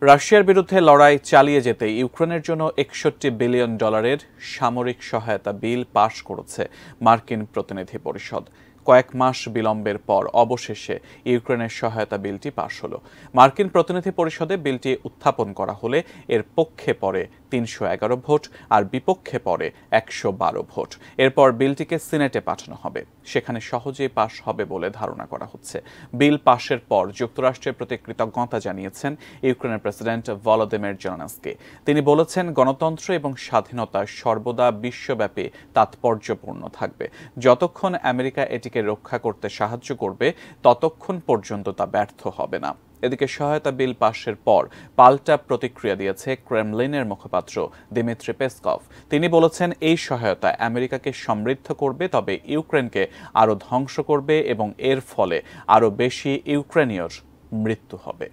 রাশিয়ার বিরুদ্ধে লড়াই চালিয়ে যেতে ইউক্রেনের জন্য $61 বিলিয়ন সামরিক সহায়তা বিল পাশ করেছে মার্কিন প্রতিনিধি পরিষদ। কয়েক মাস বিলম্বের পর অবশেষে ইউক্রেনের সহায়তা বিলটি পাশ হলো। মার্কিন প্রতিনিধি পরিষদে বিলটি উত্থাপন করা হলে এর পক্ষে পড়ে 311 ভোট আর বিপক্ষে পড়ে 112 ভোট। এরপর বিলটিকে সিনেটে পাঠানো হবে, সেখানে সহজেই পাশ হবে বলে ধারণা করা হচ্ছে। বিল পাশের পর যুক্তরাষ্ট্রের প্রতি কৃতজ্ঞতা জানিয়েছেন ইউক্রেনের প্রেসিডেন্ট ভলোদিমির জেলেনস্কি। তিনি বলেছেন, গণতন্ত্র এবং স্বাধীনতা সর্বদা বিশ্বব্যাপী তাৎপর্যপূর্ণ থাকবে। যতক্ষণ আমেরিকা এটিকে রক্ষা করতে সাহায্য করবে, ততক্ষণ পর্যন্ত তা ব্যর্থ হবে না। এদিকে সহায়তা বিল পাশের পর পাল্টা প্রতিক্রিয়া দিয়েছে ক্রেমলিনের মুখপাত্র দিমিত্রি পেসকভ। তিনি বলেছেন, এই সহায়তা আমেরিকাকে সমৃদ্ধ করবে, তবে ইউক্রেনকে আরও ধ্বংস করবে এবং এর ফলে আরও বেশি ইউক্রেনীয়র মৃত্যু হবে।